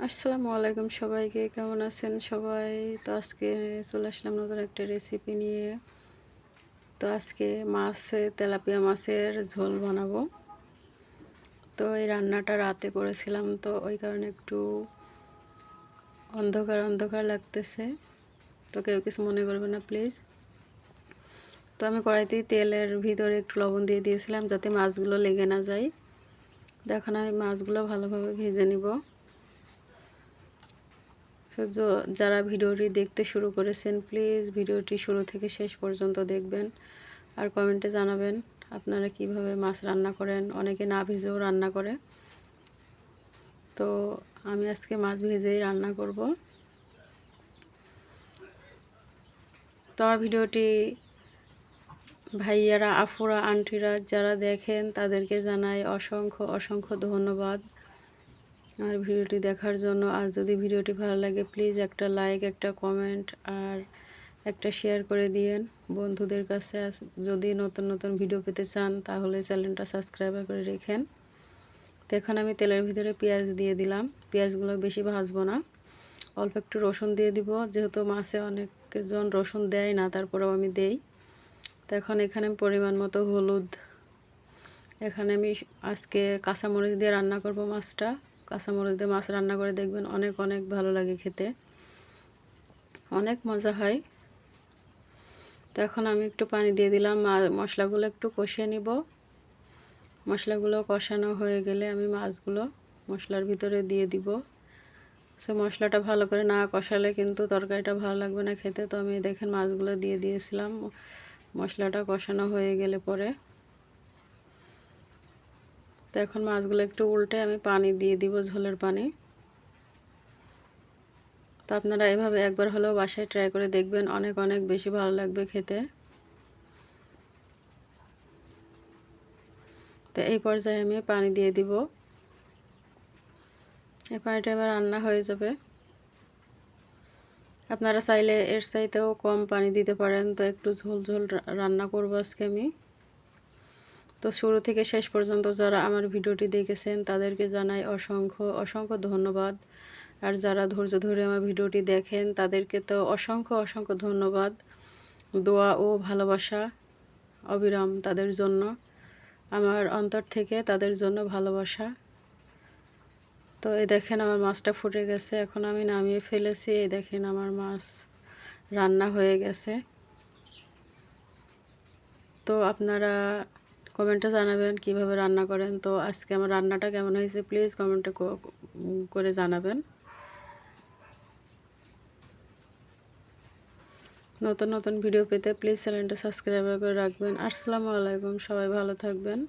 আসসালামু আলাইকুম সবাইকে, কেমন আছেন সবাই? তো আজকে চলে আসলাম নতুন একটা রেসিপি নিয়ে। তো আজকে তেলাপিয়া মাছের ঝোল বানাবো। তো এই রান্নাটা রাতে করেছিলাম, তো ওই কারণে একটু অন্ধকার অন্ধকার লাগতেছে, তো কেউ কিছু মনে করবে না প্লিজ। তো আমি কড়াইতেই তেলের ভিতরে একটু লবণ দিয়ে দিয়েছিলাম যাতে মাছগুলো লেগে না যায়। দেখুন আমি মাছগুলো ভালোভাবে ভেজে নিব। তো যারা ভিডিওটি দেখতে শুরু করেছেন প্লিজ ভিডিওটি শুরু থেকে শেষ পর্যন্ত দেখবেন আর কমেন্টে জানাবেন আপনারা কিভাবে মাছ রান্না করেন। অনেকে না ভেজেও রান্না করে, তো আমি আজকে মাছ ভেজেই রান্না করব। তো আমার ভিডিওটি ভাইয়ারা, আফুরা, আন্টিরা যারা দেখেন তাদেরকে জানাই অসংখ্য অসংখ্য ধন্যবাদ আমার ভিডিওটি দেখার জন্য। আর যদি ভিডিওটি ভালো লাগে প্লিজ একটা লাইক, একটা কমেন্ট আর একটা শেয়ার করে দিয়েন বন্ধুদের কাছে। যদি নতুন নতুন ভিডিও পেতে চান তাহলে চ্যানেলটা সাবস্ক্রাইব করে রেখেন। তো এখন আমি তেলের ভিতরে পেঁয়াজ দিয়ে দিলাম। পেঁয়াজগুলো বেশি ভাজবো না, অল্প একটু রসুন দিয়ে দিব, যেহেতু মাছে অনেকজন রসুন দেয় না, তারপরেও আমি দেই। তো এখন এখানে পরিমাণ মতো হলুদ, এখানে আমি আজকে কাঁচামরিচ দিয়ে রান্না করব মাছটা। কাঁচামরিচ দিয়ে মাছ রান্না করে দেখবেন অনেক অনেক ভালো লাগে খেতে, অনেক মজা হয়। তো এখন আমি একটু পানি দিয়ে দিলাম, আর মশলাগুলো একটু কষিয়ে নিব। মশলাগুলো কষানো হয়ে গেলে আমি মাছগুলো মশলার ভিতরে দিয়ে দিব। সে মশলাটা ভালো করে না কষালে কিন্তু তরকারিটা ভালো লাগবে না খেতে। তো আমি দেখেন মাছগুলো দিয়ে দিয়েছিলাম মশলাটা কষানো হয়ে গেলে পরে। তো এখন মাছগুলো একটু উল্টে আমি পানি দিয়ে দিব, ঝোলের পানি। তো আপনারা এভাবে একবার হলেও বাসায় ট্রাই করে দেখবেন, অনেক অনেক বেশি ভালো লাগবে খেতে। তো এই পর্যায়ে আমি পানি দিয়ে দিব। এই পানিটা এবার রান্না হয়ে যাবে। আপনারা চাইলে এর চাইতেও কম পানি দিতে পারেন। তো একটু ঝোল ঝোল রান্না করবো আজকে আমি। তো শুরু থেকে শেষ পর্যন্ত যারা আমার ভিডিওটি দেখেছেন তাদেরকে জানাই অসংখ্য অসংখ্য ধন্যবাদ। আর যারা ধৈর্য ধরে আমার ভিডিওটি দেখেন তাদেরকে তো অসংখ্য অসংখ্য ধন্যবাদ। দোয়া ও ভালোবাসা অবিরাম তাদের জন্য, আমার অন্তর থেকে তাদের জন্য ভালোবাসা। তো এই দেখেন আমার মাছটা ফুটে গেছে, এখন আমি নামিয়ে ফেলেছি। এই দেখেন আমার মাছ রান্না হয়ে গেছে। তো আপনারা কমেন্টে জানাবেন কিভাবে রান্না করেন। তো আজকে আমার রান্নাটা কেমন হয়েছে প্লিজ কমেন্টে করে জানাবেন। নতুন নতুন ভিডিও পেতে প্লিজ চ্যানেলটা সাবস্ক্রাইব করে রাখবেন। আসসালামু আলাইকুম, সবাই ভালো থাকবেন।